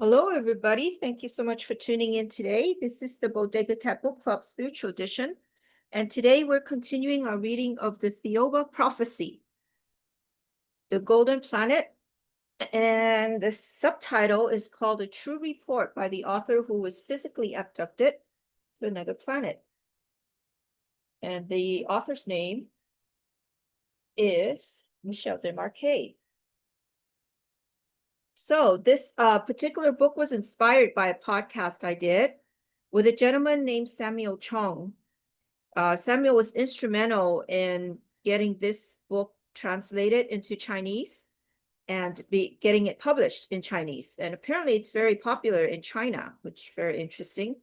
Hello, everybody. Thank you so much for tuning in today. This is the Bodega Cat Book Club Spiritual Edition. And today we're continuing our reading of the Thiaoouba Prophecy, The Golden Planet. And the subtitle is called A True Report by the author who was physically abducted to another planet. And the author's name is Michel Desmarquet. So this particular book was inspired by a podcast I did with a gentleman named Samuel Chong. Samuel was instrumental in getting this book translated into Chinese and getting it published in Chinese. And apparently it's very popular in China, which is very interesting.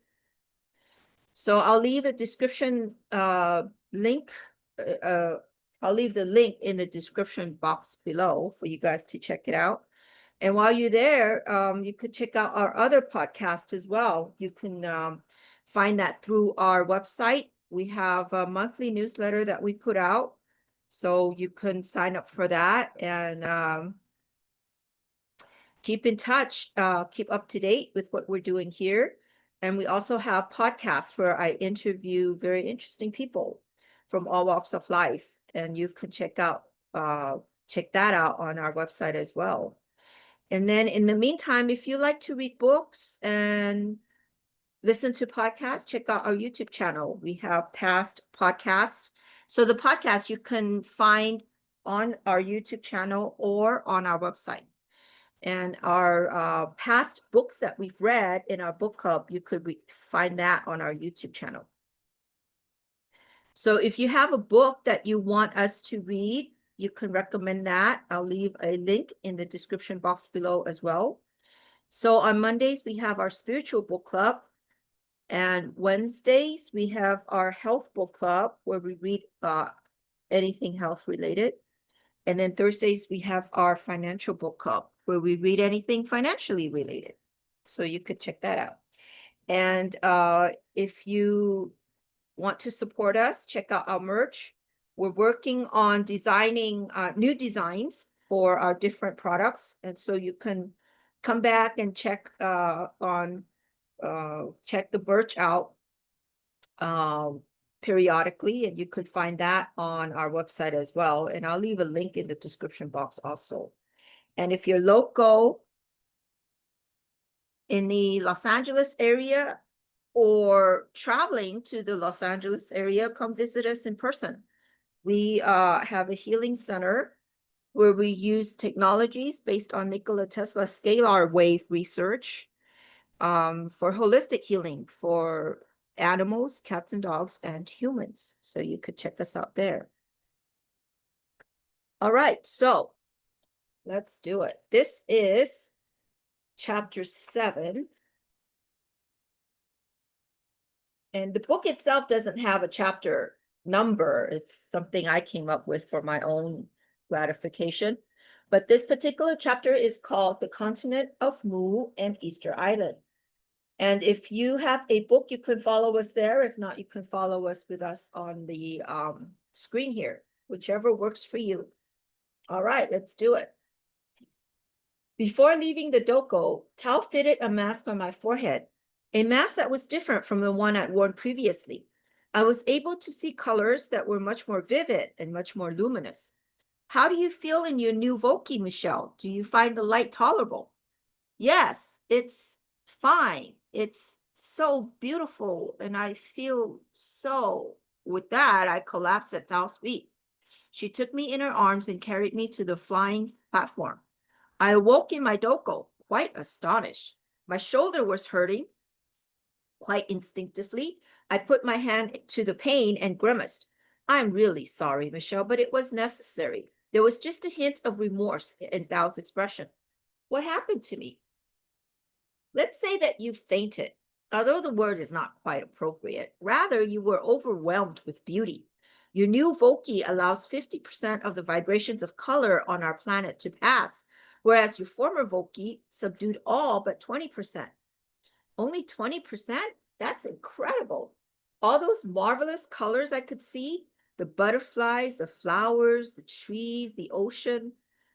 So I'll leave a description link. I'll leave the link in the description box below for you guys to check it out. And while you're there, you could check out our other podcast as well. You can find that through our website. We have a monthly newsletter that we put out, so you can sign up for that and keep in touch, keep up to date with what we're doing here. And we also have podcasts where I interview very interesting people from all walks of life, and you can check that out on our website as well. And then in the meantime, if you like to read books and listen to podcasts, check out our YouTube channel. We have past podcasts. So the podcast you can find on our YouTube channel or on our website. And our past books that we've read in our book club, you could find that on our YouTube channel. So if you have a book that you want us to read, you can recommend that. I'll leave a link in the description box below as well. So on Mondays, we have our spiritual book club. And Wednesdays, we have our health book club where we read anything health related. And then Thursdays, we have our financial book club where we read anything financially related. So you could check that out. And if you want to support us, check out our merch. We're working on designing new designs for our different products. And so you can come back and check check the merch out periodically, and you could find that on our website as well. And I'll leave a link in the description box also. And if you're local in the Los Angeles area or traveling to the Los Angeles area, come visit us in person. We have a healing center where we use technologies based on Nikola Tesla's scalar wave research for holistic healing for animals, cats and dogs, and humans. So you could check us out there. All right, so let's do it. This is chapter 7. And the book itself doesn't have a chapter number. It's something I came up with for my own gratification. But this particular chapter is called The Continent of Mu and Easter Island. And if you have a book, you can follow us there. If not, you can follow us with us on the screen here, whichever works for you. All right, let's do it. Before leaving the doko, Tao fitted a mask on my forehead, a mask that was different from the one I'd worn previously. I was able to see colors that were much more vivid and much more luminous. How do you feel in your new Voki, Michelle? Do you find the light tolerable? Yes, it's fine. It's so beautiful, and I feel so. With that, I collapsed at Tao's feet. She took me in her arms and carried me to the flying platform. I awoke in my doko, quite astonished. My shoulder was hurting. Quite instinctively, I put my hand to the pain and grimaced. I'm really sorry, Michelle, but it was necessary. There was just a hint of remorse in Tao's expression. What happened to me? Let's say that you fainted, although the word is not quite appropriate. Rather, you were overwhelmed with beauty. Your new Voki allows 50% of the vibrations of color on our planet to pass, whereas your former Voki subdued all but 20%. Only 20%? That's incredible. All those marvelous colors I could see, the butterflies, the flowers, the trees, the ocean.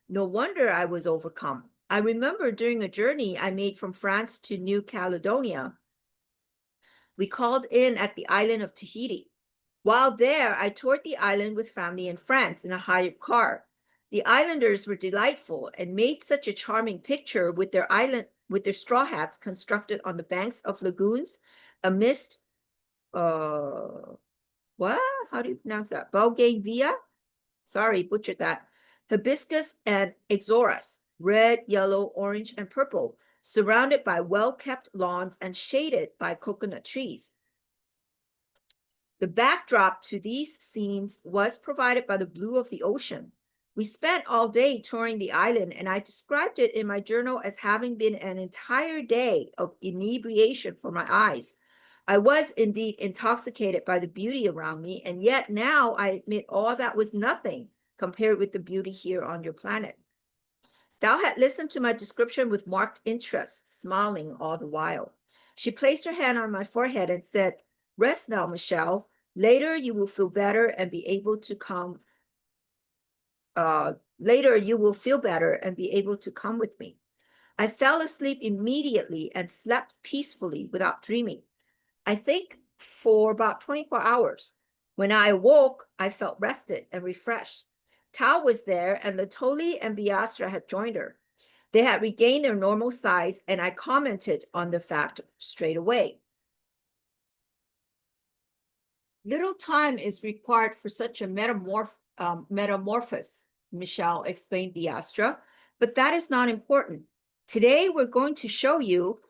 No wonder I was overcome. I remember during a journey I made from France to New Caledonia, we called in at the island of Tahiti. While there, I toured the island with family and friends in a hired car. The islanders were delightful and made such a charming picture with their straw hats constructed on the banks of lagoons amidst what? How do you pronounce that? Bougainvillea? Sorry, butchered that. Hibiscus and ixoras, red, yellow, orange, and purple, surrounded by well-kept lawns and shaded by coconut trees. The backdrop to these scenes was provided by the blue of the ocean. We spent all day touring the island, and I described it in my journal as having been an entire day of inebriation for my eyes. I was indeed intoxicated by the beauty around me, and yet now I admit all that was nothing compared with the beauty here on your planet. Thou had listened to my description with marked interest, smiling all the while. She placed her hand on my forehead and said, "Rest now, Michel. Later you will feel better and be able to come. Later you will feel better and be able to come with me." I fell asleep immediately and slept peacefully without dreaming. I think for about 24 hours. When I awoke, I felt rested and refreshed. Tao was there, and the Toli and Biastra had joined her. They had regained their normal size, and I commented on the fact straight away. Little time is required for such a metamorphosis, Michel explained Biastra, but that is not important. Today, we're going to show you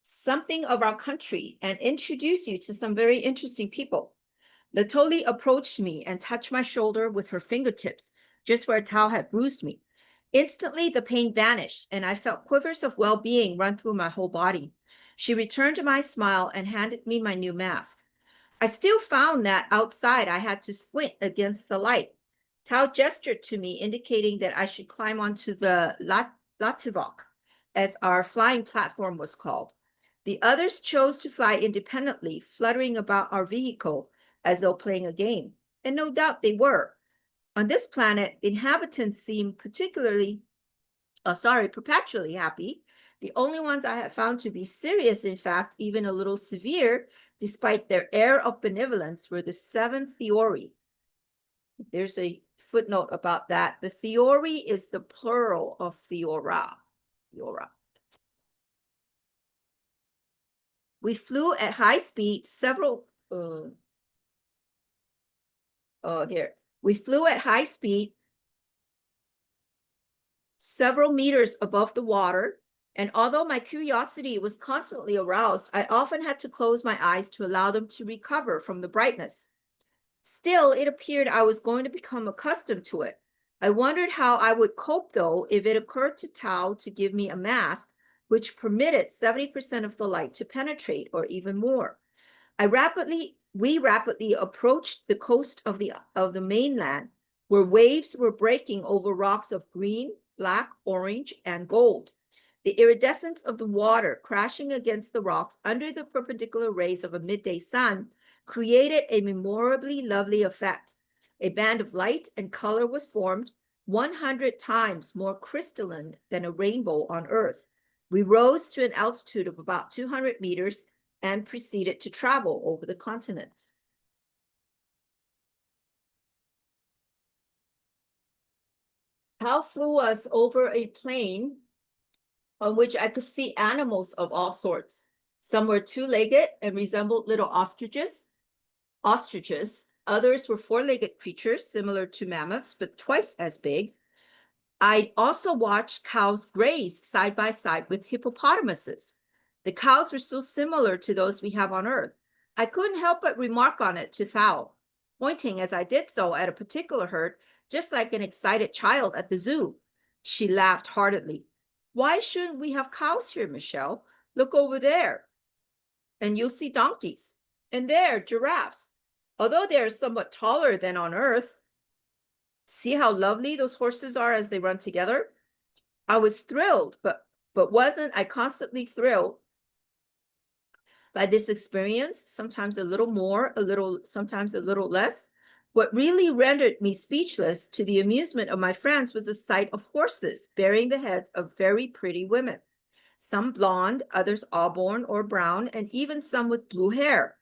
something of our country and introduce you to some very interesting people. Latoli approached me and touched my shoulder with her fingertips, just where Tao had bruised me. Instantly, the pain vanished, and I felt quivers of well-being run through my whole body. She returned to my smile and handed me my new mask. I still found that outside I had to squint against the light. Tao gestured to me, indicating that I should climb onto the Lativok, as our flying platform was called. The others chose to fly independently, fluttering about our vehicle as though playing a game. And no doubt they were. On this planet, the inhabitants seemed perpetually happy. The only ones I have found to be serious, in fact, even a little severe, despite their air of benevolence, were the seven theori. There's a footnote about that. The theori is the plural of theora. We flew at high speed We flew at high speed several meters above the water, and although my curiosity was constantly aroused, I often had to close my eyes to allow them to recover from the brightness. Still, it appeared I was going to become accustomed to it. I wondered how I would cope, though, if it occurred to Tao to give me a mask which permitted 70% of the light to penetrate, or even more. We rapidly approached the coast of the mainland, where waves were breaking over rocks of green, black, orange, and gold. The iridescence of the water crashing against the rocks under the perpendicular rays of a midday sun created a memorably lovely effect. A band of light and color was formed, 100 times more crystalline than a rainbow on Earth. We rose to an altitude of about 200 meters and proceeded to travel over the continent. Tao flew us over a plain on which I could see animals of all sorts. Some were two-legged and resembled little ostriches. Others were four-legged creatures similar to mammoths, but twice as big. I also watched cows graze side by side with hippopotamuses. The cows were so similar to those we have on Earth. I couldn't help but remark on it to Thao, pointing as I did so at a particular herd, just like an excited child at the zoo. She laughed heartily. "Why shouldn't we have cows here, Michel? Look over there, and you'll see donkeys. And there, giraffes. Although they are somewhat taller than on Earth, see how lovely those horses are as they run together?" I was thrilled, but wasn't I constantly thrilled by this experience? Sometimes a little more, sometimes a little less. What really rendered me speechless, to the amusement of my friends, was the sight of horses bearing the heads of very pretty women, some blonde, others auburn or brown, and even some with blue hair.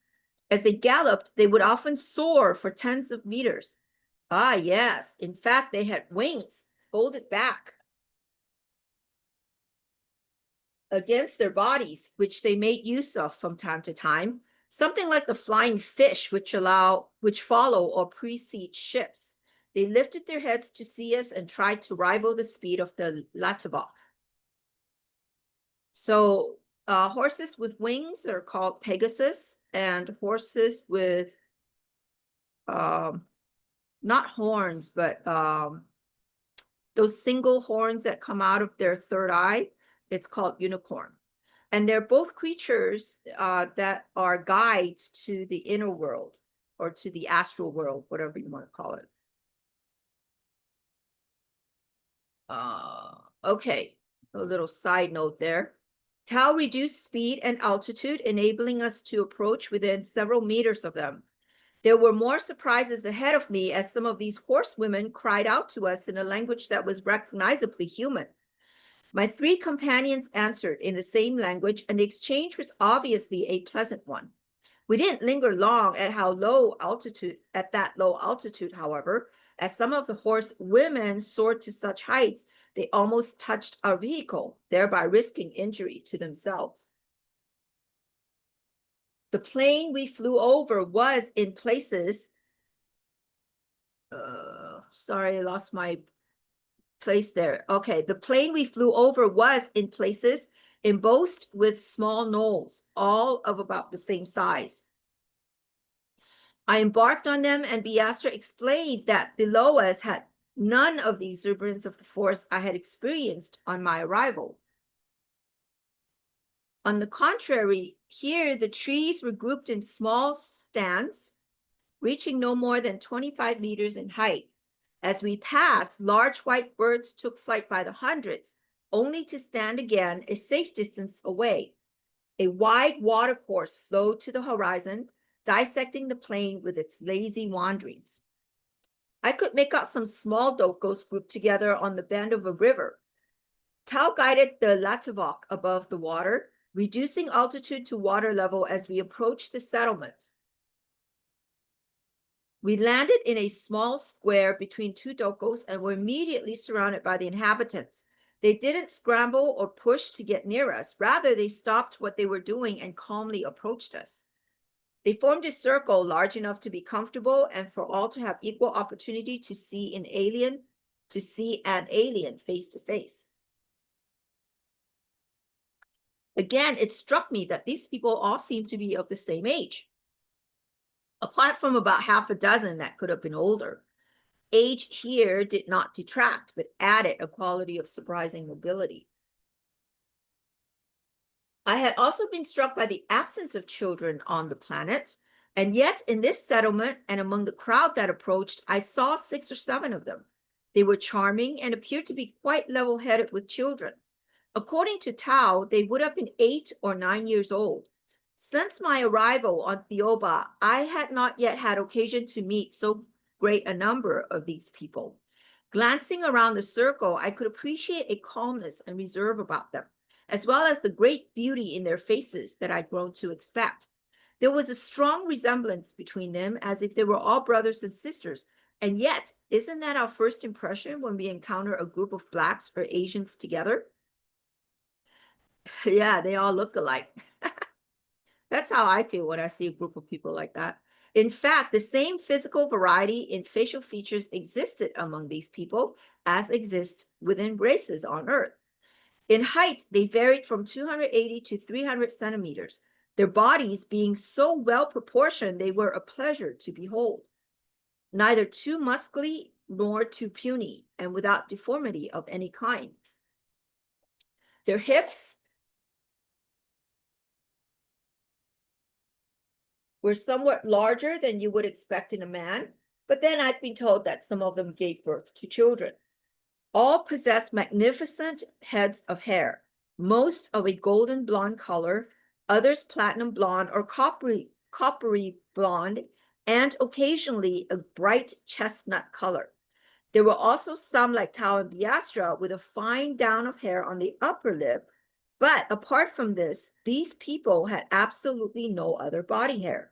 As they galloped, they would often soar for tens of meters. Ah, yes, in fact, they had wings folded back against their bodies, which they made use of from time to time, something like the flying fish which follow or precede ships. They lifted their heads to see us and tried to rival the speed of the Latavok. So horses with wings are called Pegasus, and horses with not horns, but those single horns that come out of their third eye, it's called unicorn. And they're both creatures that are guides to the inner world or to the astral world, whatever you want to call it. Okay, a little side note there. Tau reduced speed and altitude, enabling us to approach within several meters of them. There were more surprises ahead of me as some of these horsewomen cried out to us in a language that was recognizably human. My three companions answered in the same language, and the exchange was obviously a pleasant one. We didn't linger long at that low altitude, however, as some of the horse women soared to such heights they almost touched our vehicle, thereby risking injury to themselves. The plane we flew over was in places, sorry, I lost my place there. Okay, the plane we flew over was in places embossed with small knolls, all of about the same size. I embarked on them, and Biastra explained that below us had none of the exuberance of the force I had experienced on my arrival. On the contrary, here the trees were grouped in small stands, reaching no more than 25 meters in height. As we passed, large white birds took flight by the hundreds, only to stand again a safe distance away. A wide watercourse flowed to the horizon, dissecting the plain with its lazy wanderings. I could make out some small dokos grouped together on the bend of a river. Tau guided the Latavok above the water, reducing altitude to water level as we approached the settlement. We landed in a small square between two dokos and were immediately surrounded by the inhabitants. They didn't scramble or push to get near us. Rather, they stopped what they were doing and calmly approached us. They formed a circle large enough to be comfortable and for all to have equal opportunity to see an alien face to face. Again, it struck me that these people all seemed to be of the same age. Apart from about half a dozen that could have been older. Age here did not detract, but added a quality of surprising mobility. I had also been struck by the absence of children on the planet, and yet in this settlement and among the crowd that approached, I saw 6 or 7 of them. They were charming and appeared to be quite level-headed with children. According to Tao, they would have been 8 or 9 years old. Since my arrival on Thiaoouba, I had not yet had occasion to meet so great a number of these people. Glancing around the circle, I could appreciate a calmness and reserve about them, as well as the great beauty in their faces that I'd grown to expect. There was a strong resemblance between them, as if they were all brothers and sisters. And yet, isn't that our first impression when we encounter a group of Blacks or Asians together? Yeah, they all look alike. That's how I feel when I see a group of people like that. In fact, the same physical variety in facial features existed among these people as exists within races on Earth. In height, they varied from 280 to 300 centimeters, their bodies being so well proportioned they were a pleasure to behold. Neither too muscly nor too puny, and without deformity of any kind. Their hips were somewhat larger than you would expect in a man, but then I'd been told that some of them gave birth to children. All possessed magnificent heads of hair, most of a golden blonde color, others platinum blonde or coppery blonde, and occasionally a bright chestnut color. There were also some like Tao and Biastra with a fine down of hair on the upper lip, but apart from this, these people had absolutely no other body hair.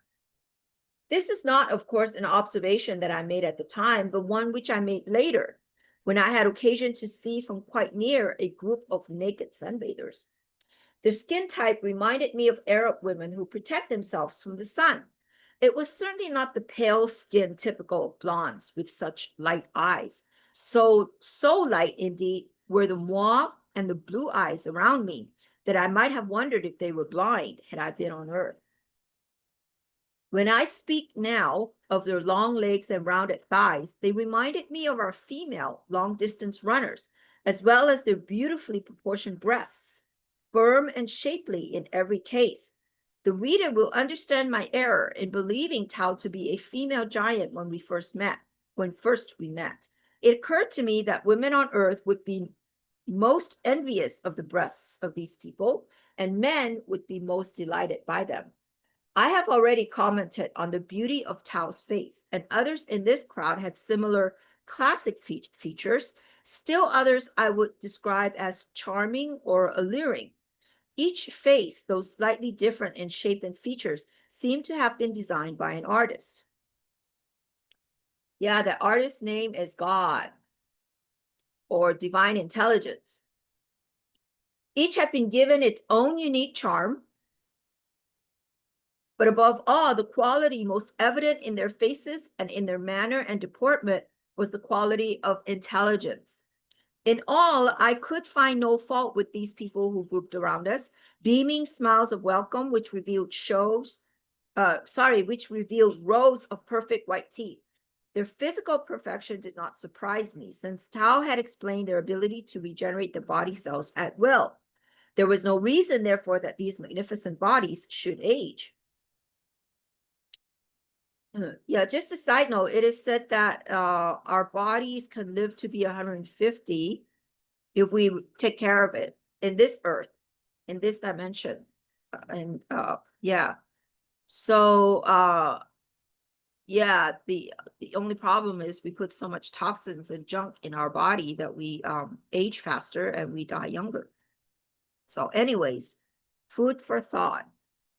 This is not, of course, an observation that I made at the time, but one which I made later, when I had occasion to see from quite near a group of naked sunbathers. Their skin type reminded me of Arab women who protect themselves from the sun. It was certainly not the pale skin typical of blondes with such light eyes. So light indeed were the mauve and the blue eyes around me that I might have wondered if they were blind had I been on Earth. When I speak now of their long legs and rounded thighs, they reminded me of our female long-distance runners, as well as their beautifully proportioned breasts, firm and shapely in every case. The reader will understand my error in believing Tao to be a female giant when first we met. It occurred to me that women on Earth would be most envious of the breasts of these people, and men would be most delighted by them. I have already commented on the beauty of Tao's face, and others in this crowd had similar classic features. Still others I would describe as charming or alluring. Each face, though slightly different in shape and features, seemed to have been designed by an artist. Yeah, the artist's name is God or divine intelligence. Each had been given its own unique charm, but above all, the quality most evident in their faces and in their manner and deportment was the quality of intelligence. In all, I could find no fault with these people who grouped around us, beaming smiles of welcome, which revealed rows of perfect white teeth. Their physical perfection did not surprise me, since Tao had explained their ability to regenerate the body cells at will. There was no reason, therefore, that these magnificent bodies should age. Yeah, just a side note, it is said that our bodies can live to be 150 if we take care of it in this earth, in this dimension. Yeah. So yeah, the only problem is we put so much toxins and junk in our body that we age faster and we die younger. So anyways, food for thought.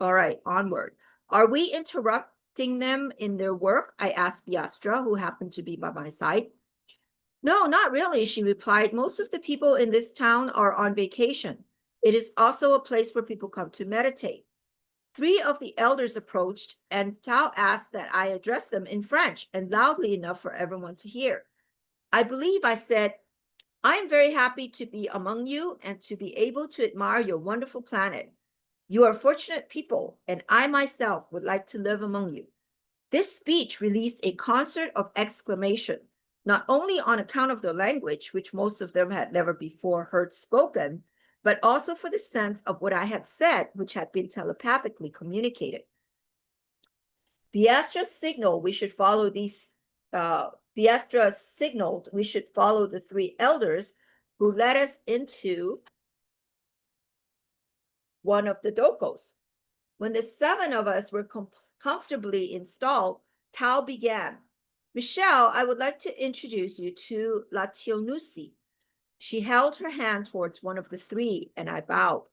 All right, onward. Are we interrupting them in their work? I asked Biastra, who happened to be by my side. No, not really, she replied. Most of the people in this town are on vacation. It is also a place where people come to meditate. 3 of the elders approached, and Tao asked that I address them in French and loudly enough for everyone to hear. I believe I said, I am very happy to be among you and to be able to admire your wonderful planet. You are fortunate people, and I myself would like to live among you. This speech released a concert of exclamation, not only on account of their language, which most of them had never before heard spoken, but also for the sense of what I had said, which had been telepathically communicated. Biastra signaled we should follow Biastra signaled we should follow the 3 elders who led us into one of the dokos. When the 7 of us were comfortably installed, Tao began. Michel, I would like to introduce you to Lationusi. She held her hand towards one of the 3, and I bowed.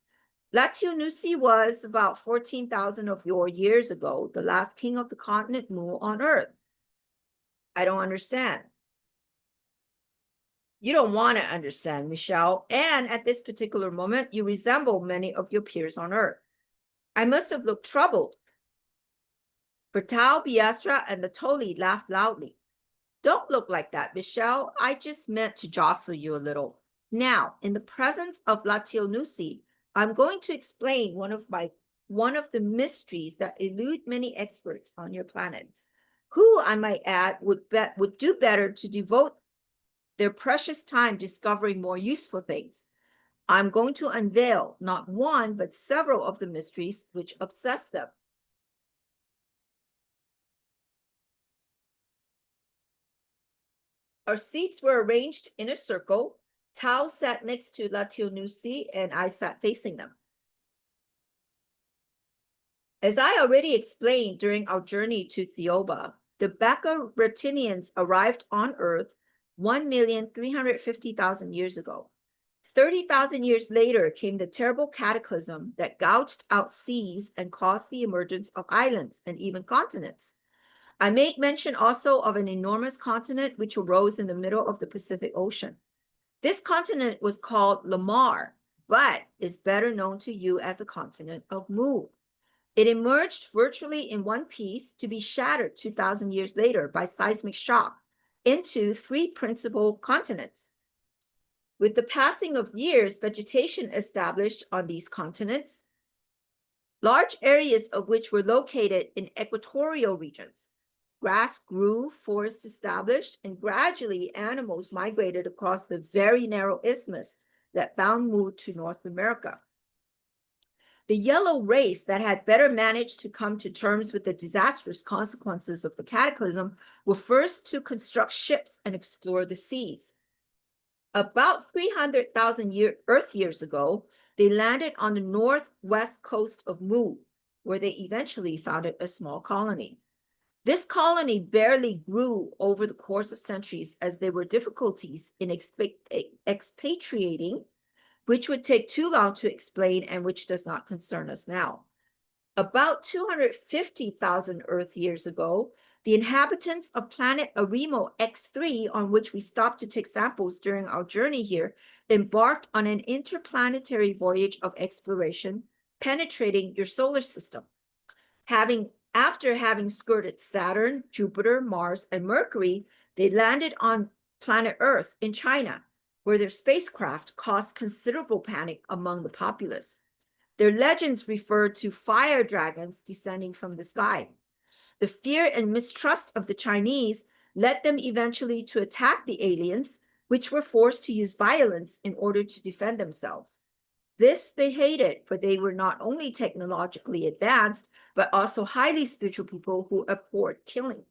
Lationusi was about 14,000 of your years ago, the last king of the continent Mu on Earth. I don't understand. You don't want to understand, Michel, and at this particular moment, you resemble many of your peers on Earth. I must have looked troubled, for Tao, Biastra, and the Toli laughed loudly. Don't look like that, Michel. I just meant to jostle you a little. Now, in the presence of Lationusi, I'm going to explain one of the mysteries that elude many experts on your planet, who, I might add, would do better to devote their precious time discovering more useful things. I'm going to unveil not one, but several of the mysteries which obsess them. Our seats were arranged in a circle. Tao sat next to Lationusi, and I sat facing them. As I already explained during our journey to Thiaoouba, the Baccaratinians arrived on Earth 1,350,000 years ago. 30,000 years later came the terrible cataclysm that gouged out seas and caused the emergence of islands and even continents. I make mention also of an enormous continent which arose in the middle of the Pacific Ocean. This continent was called Lamar, but is better known to you as the continent of Mu. It emerged virtually in one piece to be shattered 2,000 years later by seismic shock into three principal continents. With the passing of years, vegetation established on these continents, large areas of which were located in equatorial regions. Grass grew, forests established, and gradually animals migrated across the very narrow isthmus that bound Mu to North America. The yellow race that had better managed to come to terms with the disastrous consequences of the cataclysm were first to construct ships and explore the seas. About 300,000 Earth years ago, they landed on the northwest coast of Mu, where they eventually founded a small colony. This colony barely grew over the course of centuries as there were difficulties in expatriating, which would take too long to explain and which does not concern us now. About 250,000 Earth years ago, the inhabitants of planet Arimo X3, on which we stopped to take samples during our journey here, embarked on an interplanetary voyage of exploration, penetrating your solar system. After having skirted Saturn, Jupiter, Mars, and Mercury, they landed on planet Earth in China, where their spacecraft caused considerable panic among the populace. Their legends refer to fire dragons descending from the sky. The fear and mistrust of the Chinese led them eventually to attack the aliens, which were forced to use violence in order to defend themselves. This they hated, for they were not only technologically advanced, but also highly spiritual people who abhorred killing.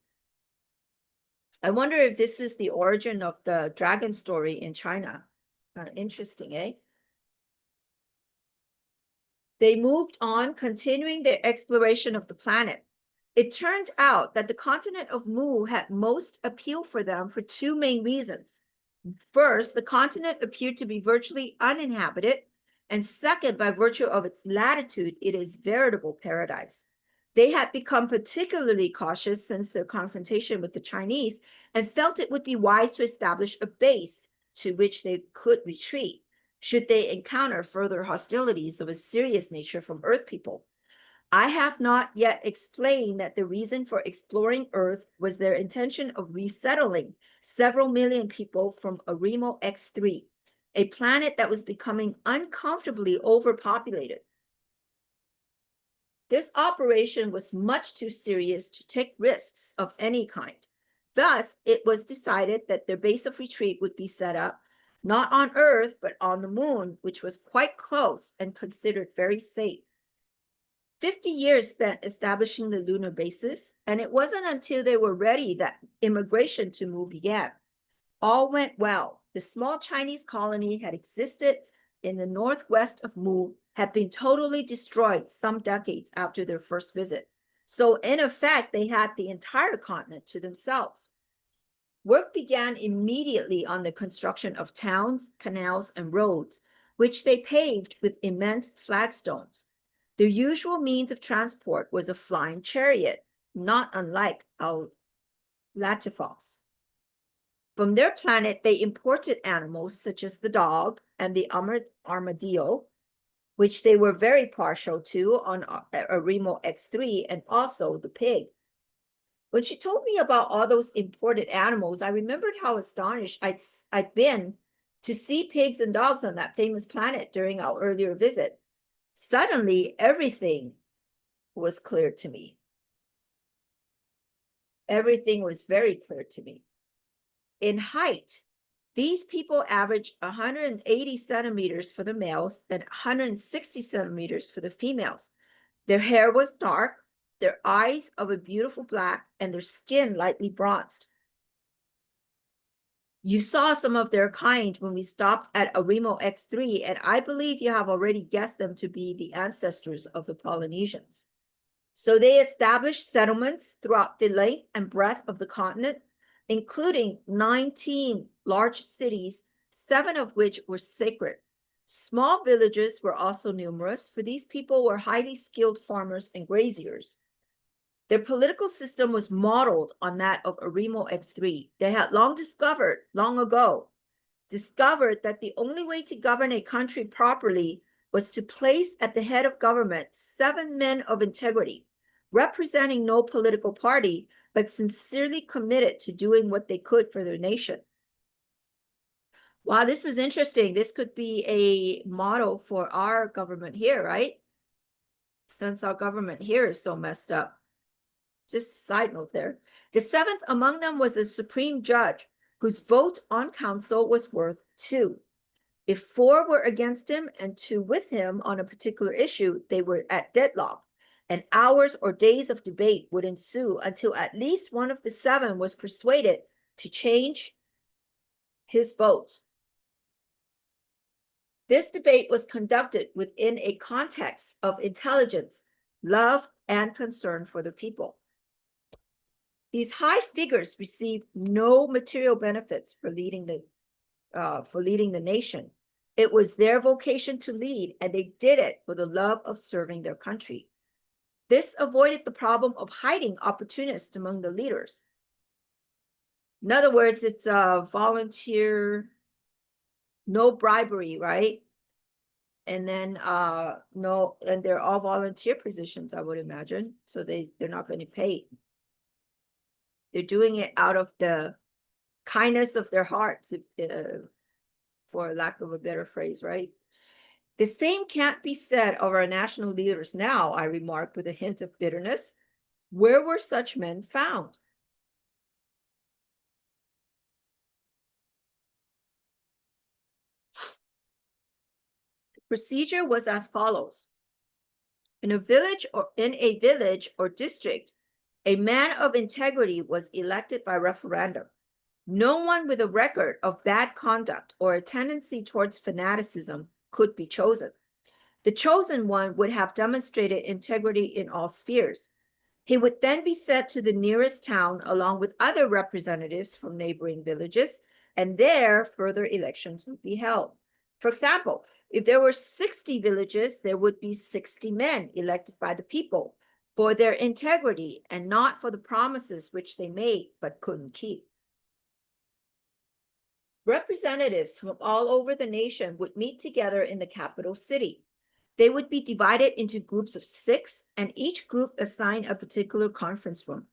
I wonder if this is the origin of the dragon story in China. Interesting, eh? They moved on, continuing their exploration of the planet. It turned out that the continent of Mu had most appeal for them for two main reasons. First, the continent appeared to be virtually uninhabited, and second, by virtue of its latitude, it is veritable paradise. They had become particularly cautious since their confrontation with the Chinese and felt it would be wise to establish a base to which they could retreat should they encounter further hostilities of a serious nature from Earth people. I have not yet explained that the reason for exploring Earth was their intention of resettling several million people from Arimo X3, a planet that was becoming uncomfortably overpopulated. This operation was much too serious to take risks of any kind. Thus, it was decided that their base of retreat would be set up not on Earth, but on the Moon, which was quite close and considered very safe. 50 years spent establishing the lunar bases, and it wasn't until they were ready that immigration to Mu began. All went well. The small Chinese colony had existed in the northwest of Mu, had been totally destroyed some decades after their first visit. So in effect, they had the entire continent to themselves. Work began immediately on the construction of towns, canals, and roads, which they paved with immense flagstones. Their usual means of transport was a flying chariot, not unlike our Latifos. From their planet, they imported animals such as the dog and the armadillo, which they were very partial to on Arimo X3, and also the pig. When she told me about all those imported animals, I remembered how astonished I'd been to see pigs and dogs on that famous planet during our earlier visit. Suddenly, everything was clear to me. Everything was very clear to me. In height, these people average 180 centimeters for the males and 160 centimeters for the females. Their hair was dark, their eyes of a beautiful black, and their skin lightly bronzed. You saw some of their kind when we stopped at Arimo X3, and I believe you have already guessed them to be the ancestors of the Polynesians. So they established settlements throughout the length and breadth of the continent, including 19 large cities, 7 of which were sacred. Small villages were also numerous, for these people were highly skilled farmers and graziers. Their political system was modeled on that of Arimo X3. They had long ago discovered that the only way to govern a country properly was to place at the head of government 7 men of integrity, representing no political party, but sincerely committed to doing what they could for their nation. Wow, this is interesting. This could be a model for our government here, right? Since our government here is so messed up. Just a side note there. The 7th among them was a supreme judge whose vote on council was worth 2. If 4 were against him and 2 with him on a particular issue, they were at deadlock, and hours or days of debate would ensue until at least one of the 7 was persuaded to change his vote. This debate was conducted within a context of intelligence, love, and concern for the people. These high figures received no material benefits for leading the nation. It was their vocation to lead, and they did it for the love of serving their country. This avoided the problem of hiding opportunists among the leaders. In other words, it's a volunteer, no bribery, right? And then no, and they're all volunteer positions, I would imagine. So they're not going to pay. They're doing it out of the kindness of their hearts, for lack of a better phrase, right? The same can't be said of our national leaders now, I remarked with a hint of bitterness. Where were such men found? The procedure was as follows. In a village or district, a man of integrity was elected by referendum. No one with a record of bad conduct or a tendency towards fanaticism could be chosen. The chosen one would have demonstrated integrity in all spheres. He would then be sent to the nearest town along with other representatives from neighboring villages, and there further elections would be held. For example, if there were 60 villages, there would be 60 men elected by the people for their integrity and not for the promises which they made but couldn't keep. Representatives from all over the nation would meet together in the capital city. They would be divided into groups of 6, and each group assigned a particular conference room.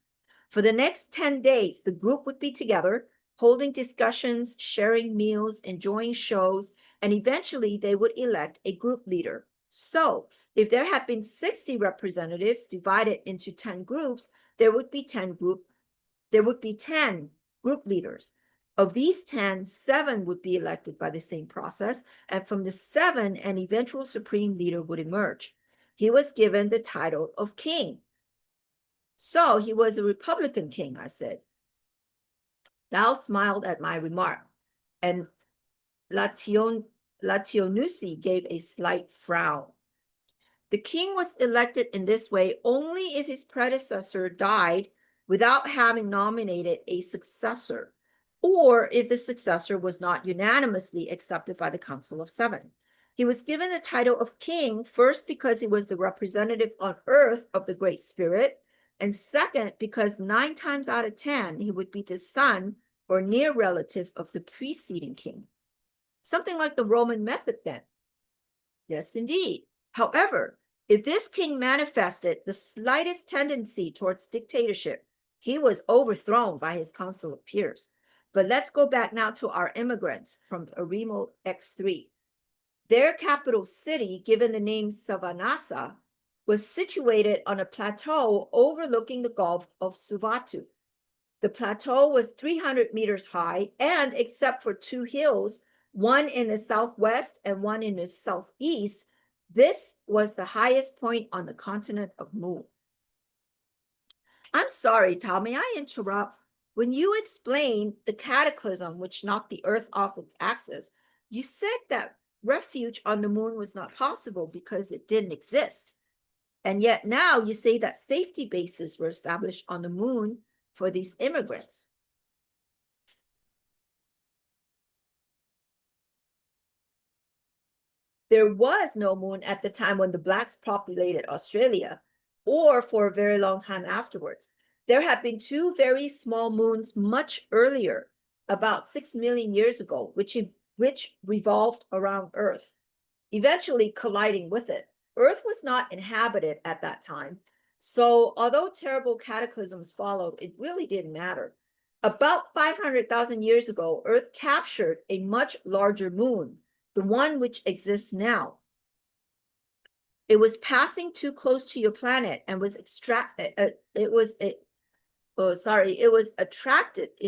For the next 10 days, the group would be together, holding discussions, sharing meals, enjoying shows, and eventually they would elect a group leader. So, if there had been 60 representatives divided into 10 groups, there would be 10 group leaders. Of these 10, 7 would be elected by the same process, and from the 7, an eventual supreme leader would emerge. He was given the title of king. So he was a Republican king, I said. Thou smiled at my remark, and Lationusi gave a slight frown. The king was elected in this way only if his predecessor died without having nominated a successor, or if the successor was not unanimously accepted by the Council of 7. He was given the title of king, first because he was the representative on earth of the Great Spirit, and second because 9 times out of 10, he would be the son or near relative of the preceding king. Something like the Roman method then. Yes, indeed. However, if this king manifested the slightest tendency towards dictatorship, he was overthrown by his council of peers. But let's go back now to our immigrants from Arimo X3. Their capital city, given the name Savanasa, was situated on a plateau overlooking the Gulf of Suvatu. The plateau was 300 meters high, and except for 2 hills, one in the southwest and one in the southeast, this was the highest point on the continent of Mu. I'm sorry, Tom, may I interrupt? When you explained the cataclysm which knocked the Earth off its axis, you said that refuge on the moon was not possible because it didn't exist. And yet now you say that safety bases were established on the moon for these immigrants. There was no moon at the time when the blacks populated Australia, or for a very long time afterwards. There have been two very small moons much earlier, about 6 million years ago, which revolved around Earth, eventually colliding with it. Earth was not inhabited at that time, so although terrible cataclysms followed, it really didn't matter. About 500,000 years ago, Earth captured a much larger moon, the one which exists now. It was passing too close to your planet and was attracted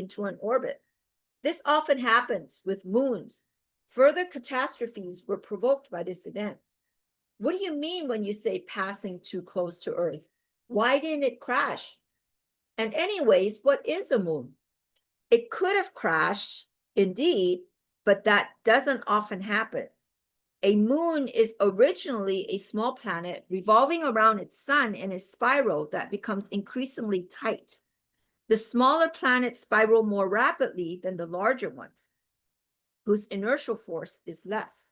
into an orbit. This often happens with moons. Further catastrophes were provoked by this event. What do you mean when you say passing too close to Earth? Why didn't it crash? And anyways, what is a moon? It could have crashed, indeed, but that doesn't often happen. A moon is originally a small planet revolving around its sun in a spiral that becomes increasingly tight. The smaller planets spiral more rapidly than the larger ones, whose inertial force is less.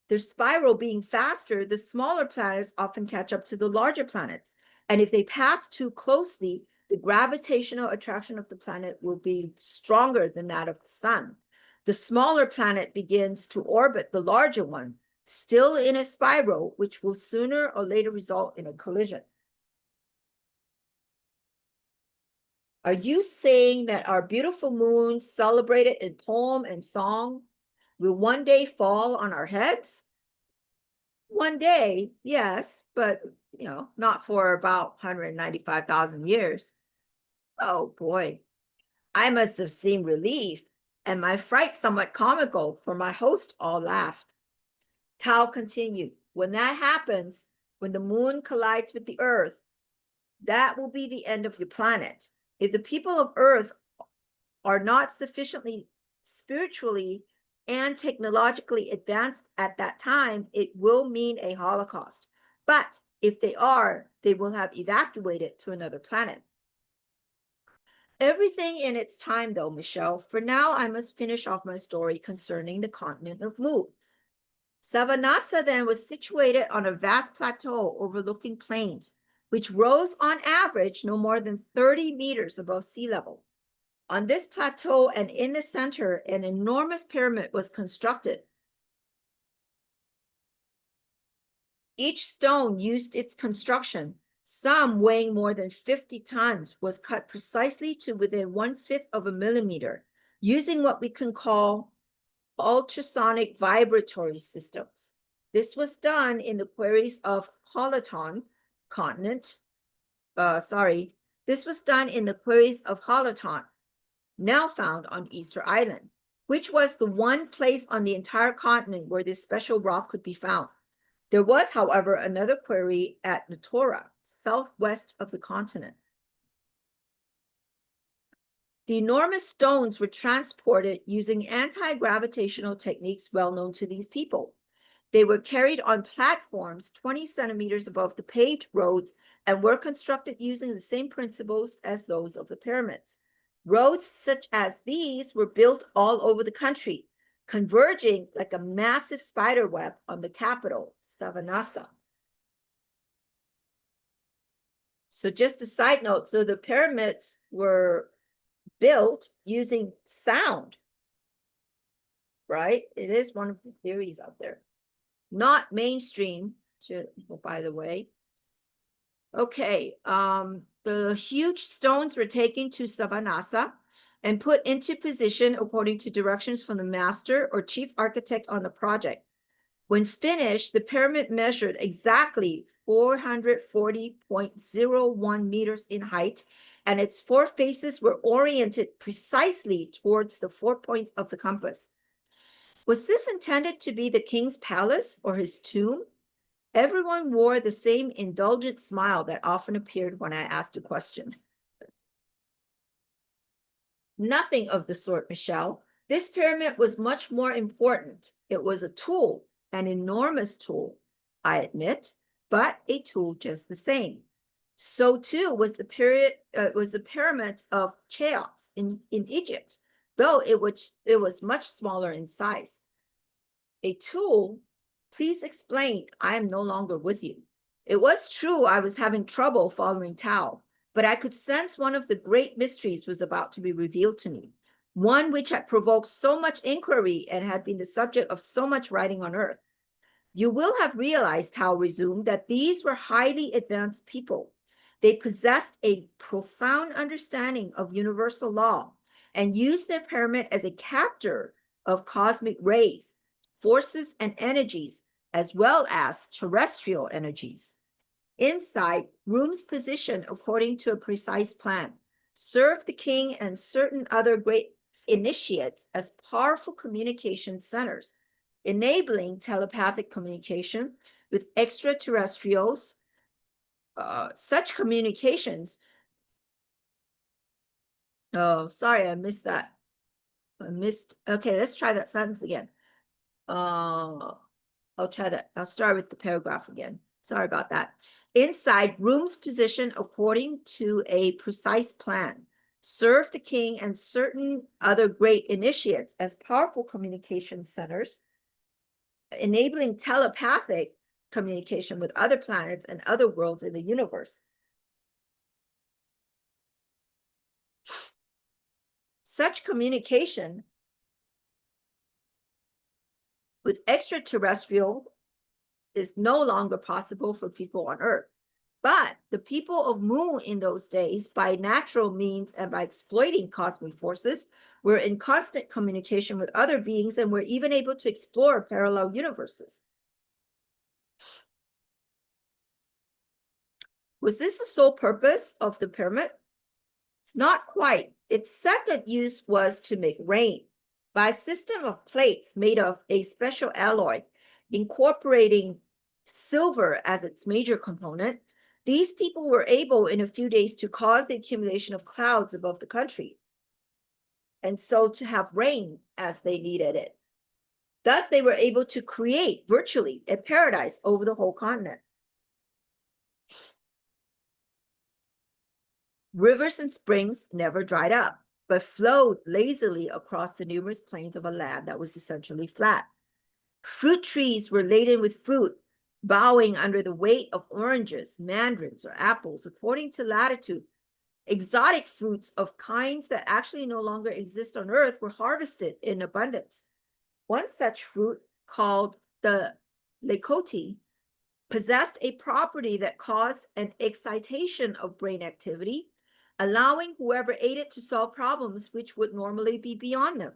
Their spiral being faster, the smaller planets often catch up to the larger planets. And if they pass too closely, the gravitational attraction of the planet will be stronger than that of the sun. The smaller planet begins to orbit the larger one, still in a spiral, which will sooner or later result in a collision. Are you saying that our beautiful moon, celebrated in poem and song, will one day fall on our heads? One day, yes, but not for about 195,000 years. Oh boy, I must have seemed relief, and my fright somewhat comical, for my host all laughed. Tao continued, when that happens, when the moon collides with the earth, that will be the end of your planet. If the people of Earth are not sufficiently spiritually and technologically advanced at that time, it will mean a Holocaust. But if they are, they will have evacuated to another planet. Everything in its time, though, Michel. For now, I must finish off my story concerning the continent of Mu. Savanasa then was situated on a vast plateau overlooking plains, which rose on average no more than 30 meters above sea level. On this plateau and in the center, an enormous pyramid was constructed. Each stone used its construction, some weighing more than 50 tons, was cut precisely to within 1/5 of a millimeter, using what we can call ultrasonic vibratory systems. This was done in the quarries of Holoton continent. This was done in the quarries of Holoton, now found on Easter Island, which was the one place on the entire continent where this special rock could be found. There was, however, another quarry at Natora, southwest of the continent. The enormous stones were transported using anti-gravitational techniques well known to these people. They were carried on platforms 20 centimeters above the paved roads and were constructed using the same principles as those of the pyramids. Roads such as these were built all over the country, converging like a massive spider web on the capital, Savanasa. So just a side note, so the pyramids were built using sound, right? It is one of the theories out there. Not mainstream, by the way. Okay, the huge stones were taken to Savanasa and put into position according to directions from the master or chief architect on the project. When finished, the pyramid measured exactly 440.01 meters in height, and its four faces were oriented precisely towards the 4 points of the compass. Was this intended to be the king's palace or his tomb? Everyone wore the same indulgent smile that often appeared when I asked a question. Nothing of the sort, Michel. This pyramid was much more important. It was a tool, an enormous tool, I admit. but a tool just the same. So too was the pyramid of Cheops in Egypt, though it was much smaller in size. A tool, please explain, I am no longer with you. It was true I was having trouble following Tao, but I could sense one of the great mysteries was about to be revealed to me, one which had provoked so much inquiry and had been the subject of so much writing on earth. You will have realized, Tao resumed, that these were highly advanced people. They possessed a profound understanding of universal law and used their pyramid as a captor of cosmic rays, forces, and energies, as well as terrestrial energies. Inside, rooms positioned according to a precise plan served the king and certain other great initiates as powerful communication centers, enabling telepathic communication with extraterrestrials. Such communications. Oh, sorry, I missed that. Okay, let's try that sentence again. I'll try that. I'll start with the paragraph again. Sorry about that. Inside, rooms positioned according to a precise plan serve the king and certain other great initiates as powerful communication centers, enabling telepathic communication with other planets and other worlds in the universe. Such communication with extraterrestrial is no longer possible for people on Earth. But the people of Mu in those days, by natural means and by exploiting cosmic forces, were in constant communication with other beings and were even able to explore parallel universes. Was this the sole purpose of the pyramid? Not quite. Its second use was to make rain by a system of plates made of a special alloy, incorporating silver as its major component. These people were able in a few days to cause the accumulation of clouds above the country, and so to have rain as they needed it. Thus, they were able to create virtually a paradise over the whole continent. Rivers and springs never dried up, but flowed lazily across the numerous plains of a land that was essentially flat. Fruit trees were laden with fruit, bowing under the weight of oranges, mandarins, or apples, according to latitude. Exotic fruits of kinds that actually no longer exist on Earth were harvested in abundance. One such fruit, called the lecote, possessed a property that caused an excitation of brain activity, allowing whoever ate it to solve problems which would normally be beyond them.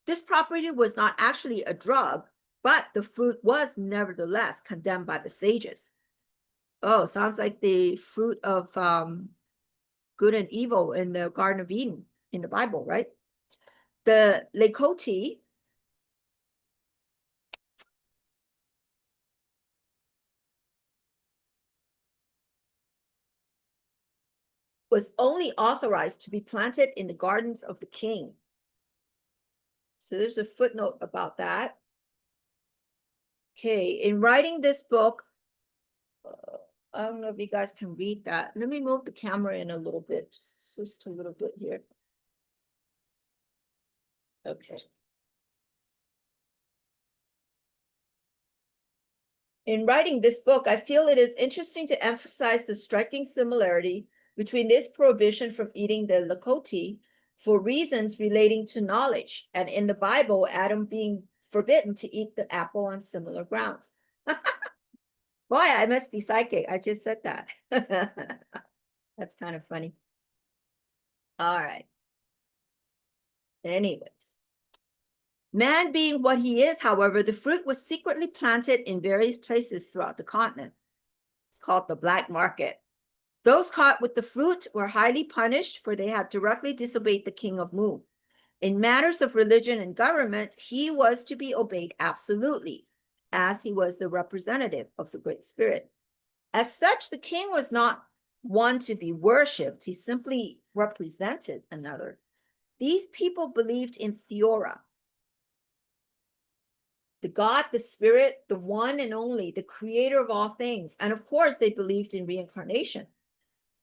This property was not actually a drug, but the fruit was nevertheless condemned by the sages. Oh, sounds like the fruit of good and evil in the Garden of Eden in the Bible, right? The lecote was only authorized to be planted in the gardens of the king. So there's a footnote about that. Okay, in writing this book, I don't know if you guys can read that. Let me move the camera in a little bit, just a little bit here. Okay. In writing this book, I feel it is interesting to emphasize the striking similarity between this prohibition from eating the lecote for reasons relating to knowledge, and in the Bible, Adam being forbidden to eat the apple on similar grounds. Boy, I must be psychic. I just said that. That's kind of funny. All right. Anyways. Man being what he is, however, the fruit was secretly planted in various places throughout the continent. It's called the black market. Those caught with the fruit were highly punished, for they had directly disobeyed the king of Mu. In matters of religion and government, he was to be obeyed absolutely, as he was the representative of the Great Spirit. As such, the king was not one to be worshipped. He simply represented another. These people believed in Thiaoouba. The God, the Spirit, the one and only, the creator of all things. And of course, they believed in reincarnation.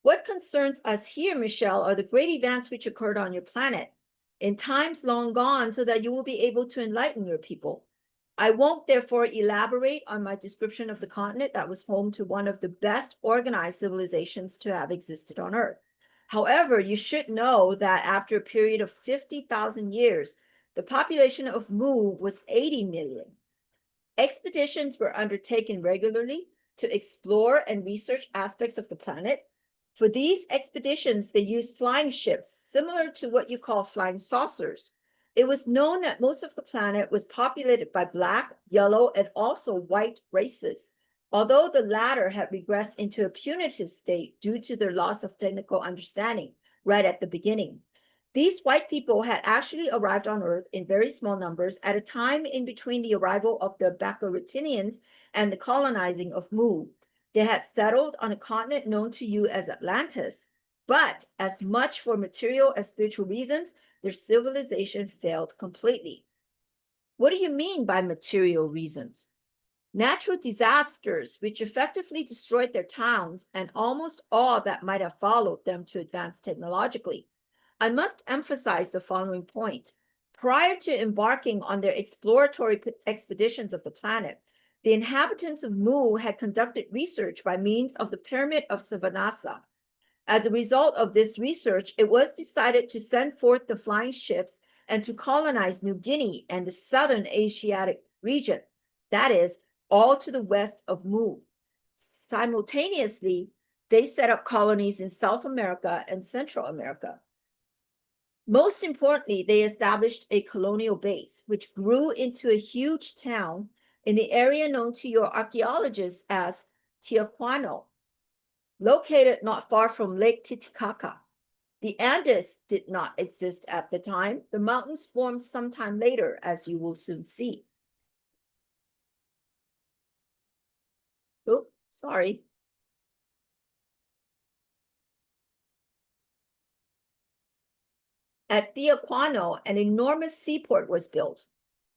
What concerns us here, Michel, are the great events which occurred on your planet in times long gone so that you will be able to enlighten your people. I won't therefore elaborate on my description of the continent that was home to one of the best organized civilizations to have existed on Earth. However, you should know that after a period of 50,000 years, the population of Mu was 80 million. Expeditions were undertaken regularly to explore and research aspects of the planet. For these expeditions, they used flying ships, similar to what you call flying saucers. It was known that most of the planet was populated by black, yellow, and also white races, although the latter had regressed into a punitive state due to their loss of technical understanding right at the beginning. These white people had actually arrived on Earth in very small numbers at a time in between the arrival of the Baccaratinians and the colonizing of Mu. They had settled on a continent known to you as Atlantis, but as much for material as spiritual reasons, their civilization failed completely. What do you mean by material reasons? Natural disasters, which effectively destroyed their towns and almost all that might have followed them to advance technologically. I must emphasize the following point. Prior to embarking on their exploratory expeditions of the planet, the inhabitants of Mu had conducted research by means of the Pyramid of Savanasa. As a result of this research, it was decided to send forth the flying ships and to colonize New Guinea and the southern Asiatic region, that is, all to the west of Mu. Simultaneously, they set up colonies in South America and Central America. Most importantly, they established a colonial base, which grew into a huge town in the area known to your archaeologists as Tiahuano, located not far from Lake Titicaca. The Andes did not exist at the time. The mountains formed sometime later, as you will soon see. Oh, sorry. At Tiahuano, an enormous seaport was built.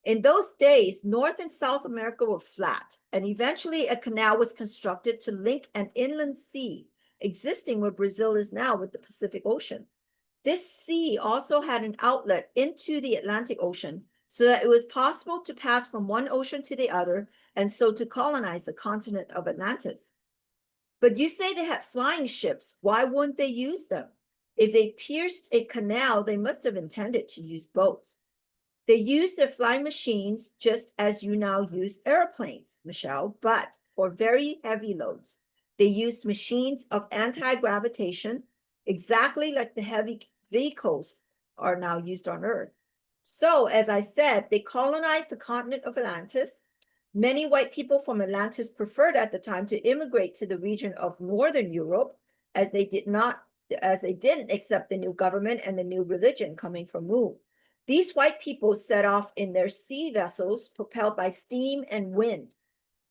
In those days, North and South America were flat, and eventually a canal was constructed to link an inland sea existing where Brazil is now with the Pacific Ocean. This sea also had an outlet into the Atlantic Ocean so that it was possible to pass from one ocean to the other and so to colonize the continent of Atlantis. But you say they had flying ships. Why wouldn't they use them? If they pierced a canal, they must have intended to use boats. They used their flying machines just as you now use airplanes, Michel, but for very heavy loads. They used machines of anti-gravitation, exactly like the heavy vehicles are now used on Earth. So, as I said, they colonized the continent of Atlantis. Many white people from Atlantis preferred at the time to immigrate to the region of Northern Europe, as they didn't accept the new government and the new religion coming from Mu. These white people set off in their sea vessels propelled by steam and wind.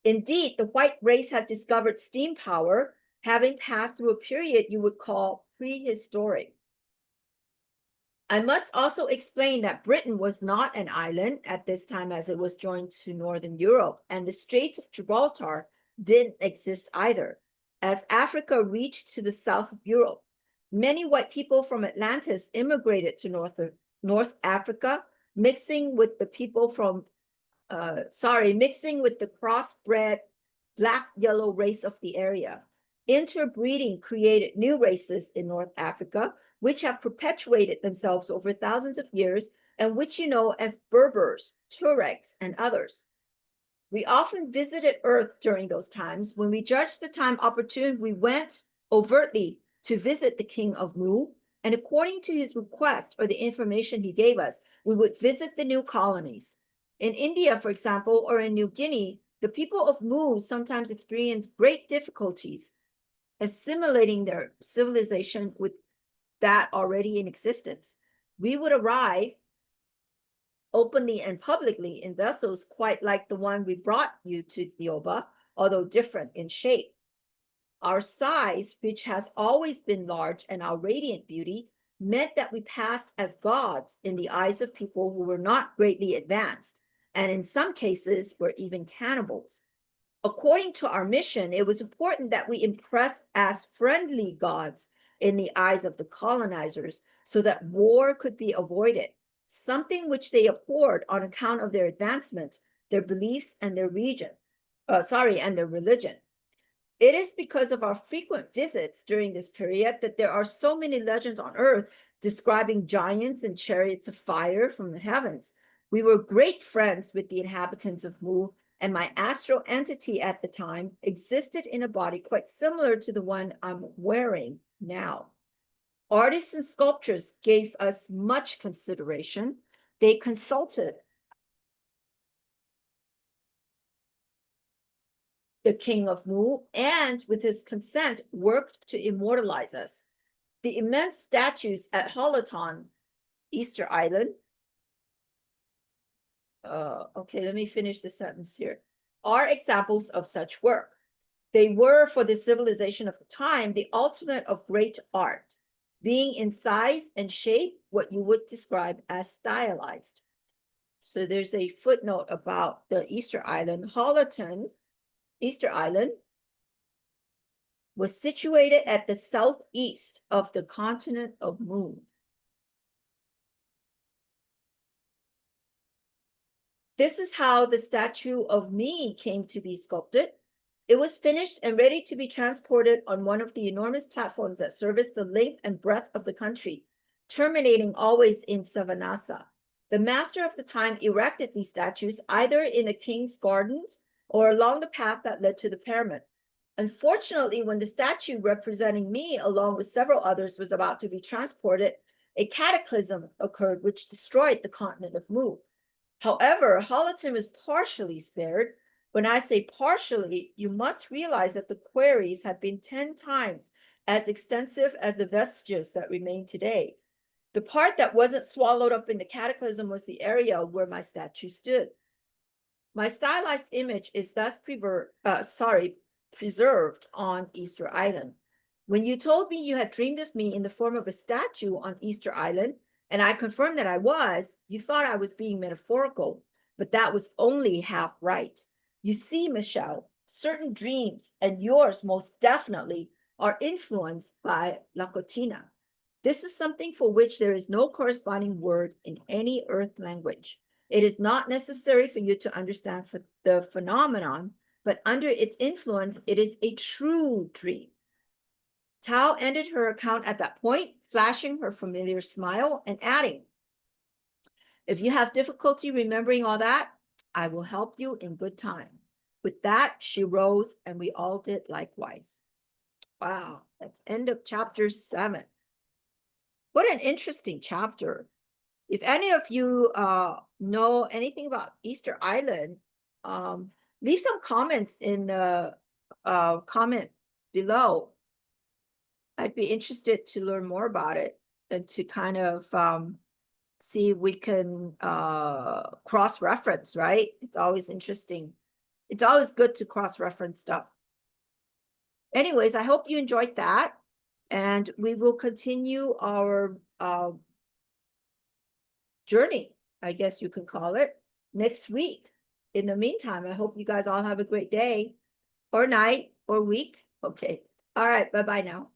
Indeed, the white race had discovered steam power, having passed through a period you would call prehistoric. I must also explain that Britain was not an island at this time as it was joined to Northern Europe, and the Straits of Gibraltar didn't exist either. As Africa reached to the south of Europe, many white people from Atlantis immigrated to North Africa, mixing with the crossbred black-yellow race of the area. Interbreeding created new races in North Africa, which have perpetuated themselves over thousands of years and which you know as Berbers, Tuaregs, and others. We often visited Earth during those times. When we judged the time opportune, we went overtly to visit the king of Mu, and according to his request or the information he gave us, we would visit the new colonies. In India, for example, or in New Guinea, the people of Mu sometimes experience great difficulties assimilating their civilization with that already in existence. We would arrive openly and publicly in vessels quite like the one we brought you to Thiaoouba, although different in shape. Our size, which has always been large, and our radiant beauty meant that we passed as gods in the eyes of people who were not greatly advanced. and in some cases were even cannibals. According to our mission, it was important that we impress as friendly gods in the eyes of the colonizers so that war could be avoided, something which they abhorred on account of their advancements, their beliefs, and their and their religion. It is because of our frequent visits during this period that there are so many legends on Earth describing giants and chariots of fire from the heavens. We were great friends with the inhabitants of Mu, and my astral entity at the time existed in a body quite similar to the one I'm wearing now. Artists and sculptors gave us much consideration. They consulted the king of Mu, and with his consent, worked to immortalize us. The immense statues at Holoton, Easter Island. Okay, let me finish the sentence here. Are examples of such work. They were, for the civilization of the time, the ultimate of great art, being in size and shape what you would describe as stylized. So there's a footnote about the Easter Island. Holoton, Easter Island, was situated at the southeast of the continent of Mu. This is how the statue of me came to be sculpted. It was finished and ready to be transported on one of the enormous platforms that service the length and breadth of the country, terminating always in Savanasa. The master of the time erected these statues either in the king's gardens or along the path that led to the pyramid. Unfortunately, when the statue representing me, along with several others, was about to be transported, a cataclysm occurred which destroyed the continent of Mu. However, Holoton is partially spared. When I say partially, you must realize that the quarries have been 10 times as extensive as the vestiges that remain today. The part that wasn't swallowed up in the cataclysm was the area where my statue stood. My stylized image is thus preserved on Easter Island. When you told me you had dreamed of me in the form of a statue on Easter Island, and I confirmed that I was, you thought I was being metaphorical, but that was only half right. You see, Michel, certain dreams, and yours most definitely, are influenced by Lakotina. This is something for which there is no corresponding word in any earth language. It is not necessary for you to understand the phenomenon, but under its influence, it is a true dream. Tao ended her account at that point, flashing her familiar smile and adding, if you have difficulty remembering all that, I will help you in good time. With that, she rose and we all did likewise. Wow, that's end of chapter 7. What an interesting chapter. If any of you know anything about Easter Island, leave some comments in the comment below. I'd be interested to learn more about it and to kind of see if we can cross-reference, right? It's always interesting. It's always good to cross-reference stuff. Anyways, I hope you enjoyed that. And we will continue our journey, I guess you can call it, next week. In the meantime, I hope you guys all have a great day or night or week. Okay. All right. Bye-bye now.